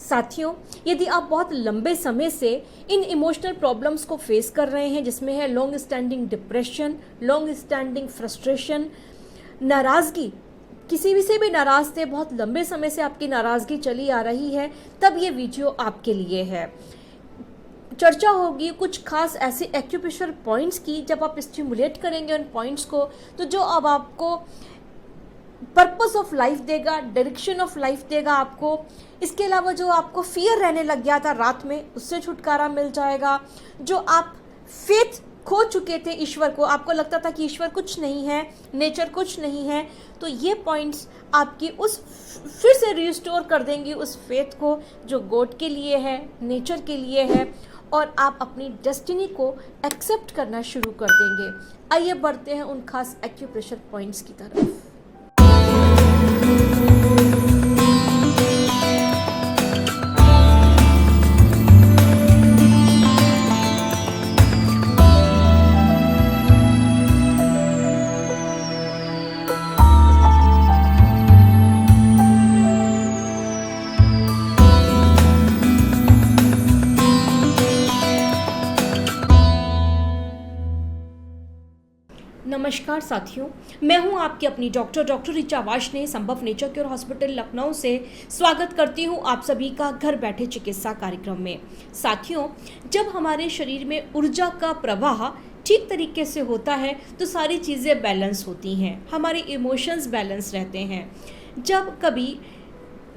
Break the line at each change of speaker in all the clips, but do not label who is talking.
साथियों, यदि आप बहुत लंबे समय से इन इमोशनल प्रॉब्लम्स को फेस कर रहे हैं, जिसमें है long standing depression, long standing frustration, नाराज़गी, किसी भी से भी नाराज़ थे, बहुत लंबे समय से आपकी नाराज़गी चली आ रही है, तब ये वीडियो आपके लिए है। चर्चा होगी कुछ खास ऐसे एक्यूप्रेशर पॉइंट्स की, जब आप स्टिमुलेट करेंगे उन पॉइंट्स को, तो जो अब आपको पर्पस ऑफ लाइफ देगा, डायरेक्शन ऑफ लाइफ देगा आपको। इसके अलावा जो आपको फियर रहने लग गया था रात में, उससे छुटकारा मिल जाएगा। जो आप फेथ खो चुके थे ईश्वर को, आपको लगता था कि ईश्वर कुछ नहीं है, नेचर कुछ नहीं है, तो ये पॉइंट्स आपकी उस फिर से रिस्टोर कर देंगी उस फेथ को जो गॉड के लिए है, नेचर के लिए है, और आप अपनी डेस्टिनी को एक्सेप्ट करना शुरू कर देंगे। आइए बढ़ते हैं उन खास एक्यूप्रेशर पॉइंट्स की तरफ। नमस्कार साथियों, मैं हूं आपकी अपनी डॉक्टर ऋचा वार्ष्णेय, संभव नेचर केयर हॉस्पिटल लखनऊ से स्वागत करती हूं आप सभी का घर बैठे चिकित्सा कार्यक्रम में। साथियों, जब हमारे शरीर में ऊर्जा का प्रवाह ठीक तरीके से होता है तो सारी चीज़ें बैलेंस होती हैं, हमारे इमोशंस बैलेंस रहते हैं। जब कभी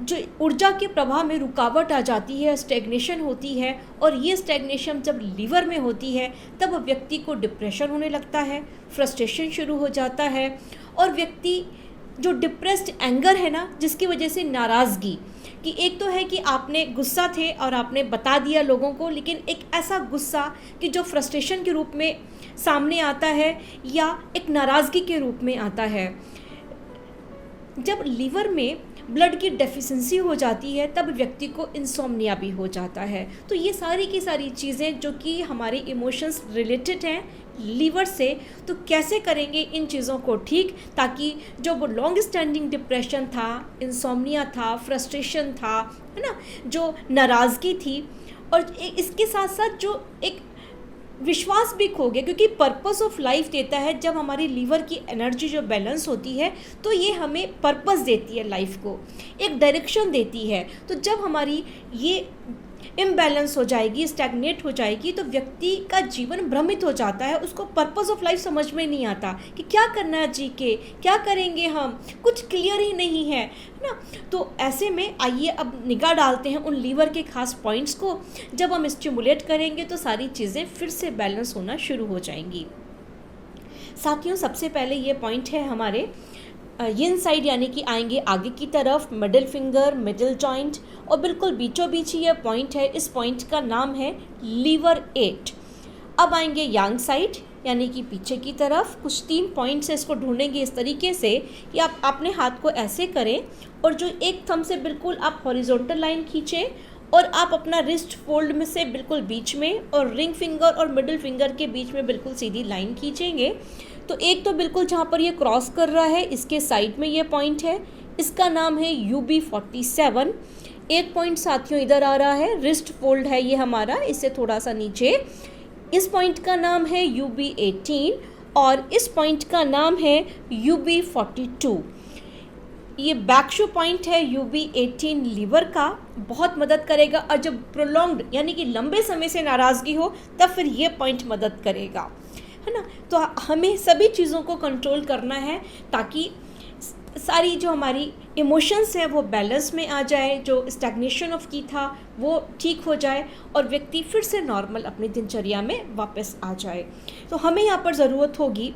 जो ऊर्जा के प्रवाह में रुकावट आ जाती है, स्टैग्नेशन होती है, और ये स्टैग्नेशन जब लीवर में होती है तब व्यक्ति को डिप्रेशन होने लगता है, फ्रस्ट्रेशन शुरू हो जाता है, और व्यक्ति जो डिप्रेस्ड एंगर है ना, जिसकी वजह से नाराज़गी, कि एक तो है कि आपने गुस्सा थे और आपने बता दिया लोगों को, लेकिन एक ऐसा गुस्सा कि जो फ्रस्ट्रेशन के रूप में सामने आता है या एक नाराज़गी के रूप में आता है। जब लीवर में ब्लड की डेफिशिएंसी हो जाती है तब व्यक्ति को इंसोम्निया भी हो जाता है। तो ये सारी की सारी चीज़ें जो कि हमारे इमोशंस रिलेटेड हैं लीवर से, तो कैसे करेंगे इन चीज़ों को ठीक, ताकि जो वो लॉन्ग स्टैंडिंग डिप्रेशन था, इंसोम्निया था, फ्रस्ट्रेशन था, है ना, जो नाराज़गी थी, और इसके साथ साथ जो एक विश्वास भी खो गया, क्योंकि पर्पस ऑफ लाइफ देता है। जब हमारी लीवर की एनर्जी जो बैलेंस होती है तो ये हमें पर्पस देती है, लाइफ को एक डायरेक्शन देती है। तो जब हमारी ये इम्बैलेंस हो जाएगी, स्टैग्नेट हो जाएगी, तो व्यक्ति का जीवन भ्रमित हो जाता है, उसको पर्पस ऑफ लाइफ समझ में नहीं आता कि क्या करना है जी के, क्या करेंगे हम, कुछ क्लियर ही नहीं है ना। तो ऐसे में आइए अब निगाह डालते हैं उन लीवर के खास पॉइंट्स को। जब हम स्टिमुलेट करेंगे तो सारी चीज़ें फिर से बैलेंस होना शुरू हो जाएंगी। साथियों, सबसे पहले ये पॉइंट है हमारे यिन साइड, यानी कि आएंगे आगे की तरफ, मिडिल फिंगर, मिडिल जॉइंट, और बिल्कुल बीचों बीच ही ये पॉइंट है। इस पॉइंट का नाम है लीवर 8। अब आएंगे यांग साइड, यानी कि पीछे की तरफ। कुछ 3 पॉइंट्स है, इसको ढूंढेंगे इस तरीके से कि आप अपने हाथ को ऐसे करें और जो एक थंब से बिल्कुल आप हॉरिजॉन्टल लाइन खींचें, और आप अपना रिस्ट फोल्ड में से बिल्कुल बीच में, और रिंग फिंगर और मिडिल फिंगर के बीच में बिल्कुल सीधी लाइन खींचेंगे। तो एक तो बिल्कुल जहाँ पर ये क्रॉस कर रहा है इसके साइड में ये पॉइंट है, इसका नाम है UB47। एक पॉइंट साथियों इधर आ रहा है, रिस्ट फोल्ड है ये हमारा, इससे थोड़ा सा नीचे, इस पॉइंट का नाम है UB18, और इस पॉइंट का नाम है UB42। ये बैक शो पॉइंट है UB18 लीवर का, बहुत मदद करेगा। और जब प्रोलॉन्ग्ड यानी कि लंबे समय से नाराज़गी हो तब फिर ये पॉइंट मदद करेगा, है ना। तो हमें सभी चीज़ों को कंट्रोल करना है ताकि सारी जो हमारी इमोशंस हैं वो बैलेंस में आ जाए, जो स्टैग्नेशन ऑफ की था वो ठीक हो जाए, और व्यक्ति फिर से नॉर्मल अपनी दिनचर्या में वापस आ जाए। तो हमें यहाँ पर ज़रूरत होगी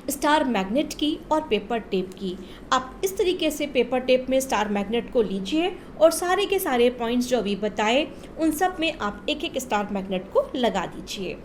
स्टार मैग्नेट की और पेपर टेप की। आप इस तरीके से पेपर टेप में स्टार मैग्नेट को लीजिए और सारे के सारे पॉइंट्स जो अभी बताए उन सब में आप एक एक स्टार मैग्नेट को लगा दीजिए।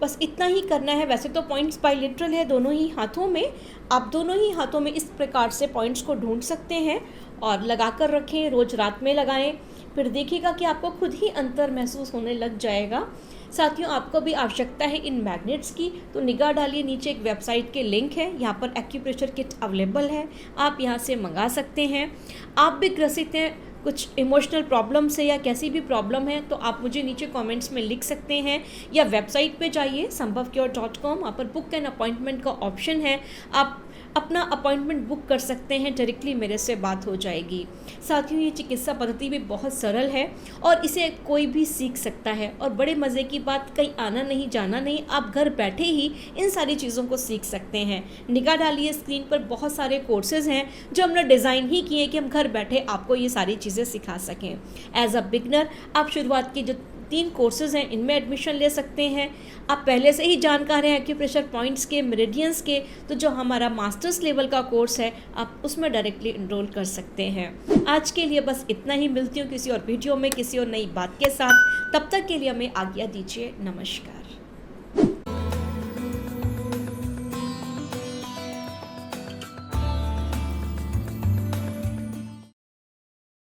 बस इतना ही करना है। वैसे तो पॉइंट्स बाइलेटरल है दोनों ही हाथों में, आप दोनों ही हाथों में इस प्रकार से पॉइंट्स को ढूंढ सकते हैं और लगा कर रखें। रोज़ रात में लगाएं, फिर देखिएगा कि आपको खुद ही अंतर महसूस होने लग जाएगा। साथियों, आपको भी आवश्यकता है इन मैग्नेट्स की, तो निगाह डालिए, नीचे एक वेबसाइट के लिंक है, यहाँ पर एक्यूप्रेशर किट अवेलेबल है, आप यहाँ से मंगा सकते हैं। आप भी ग्रसित हैं कुछ इमोशनल प्रॉब्लम से या कैसी भी प्रॉब्लम है तो आप मुझे नीचे कमेंट्स में लिख सकते हैं, या वेबसाइट पे जाइए sambhavcure.com, वहाँ पर बुक एन अपॉइंटमेंट का ऑप्शन है, आप अपना अपॉइंटमेंट बुक कर सकते हैं, डायरेक्टली मेरे से बात हो जाएगी। साथियों, ये चिकित्सा पद्धति भी बहुत सरल है और इसे कोई भी सीख सकता है, और बड़े मज़े की बात, कहीं आना नहीं जाना नहीं, आप घर बैठे ही इन सारी चीज़ों को सीख सकते हैं। निगाह डालिए स्क्रीन पर, बहुत सारे कोर्सेज़ हैं जो हमने डिज़ाइन ही किए कि हम घर बैठे आपको ये सारी चीज़ें सिखा सकें। एज अ बिगनर आप शुरुआत की जो 3 कोर्सेज़ हैं इनमें एडमिशन ले सकते हैं। आप पहले से ही जानकार हैं एक्यूप्रेशर पॉइंट्स के, मेरिडियंस के, तो जो हमारा मास्टर्स लेवल का कोर्स है आप उसमें डायरेक्टली इनरोल कर सकते हैं। आज के लिए बस इतना ही, मिलती हूँ किसी और वीडियो में किसी और नई बात के साथ। तब तक के लिए हमें आज्ञा दीजिए। नमस्कार।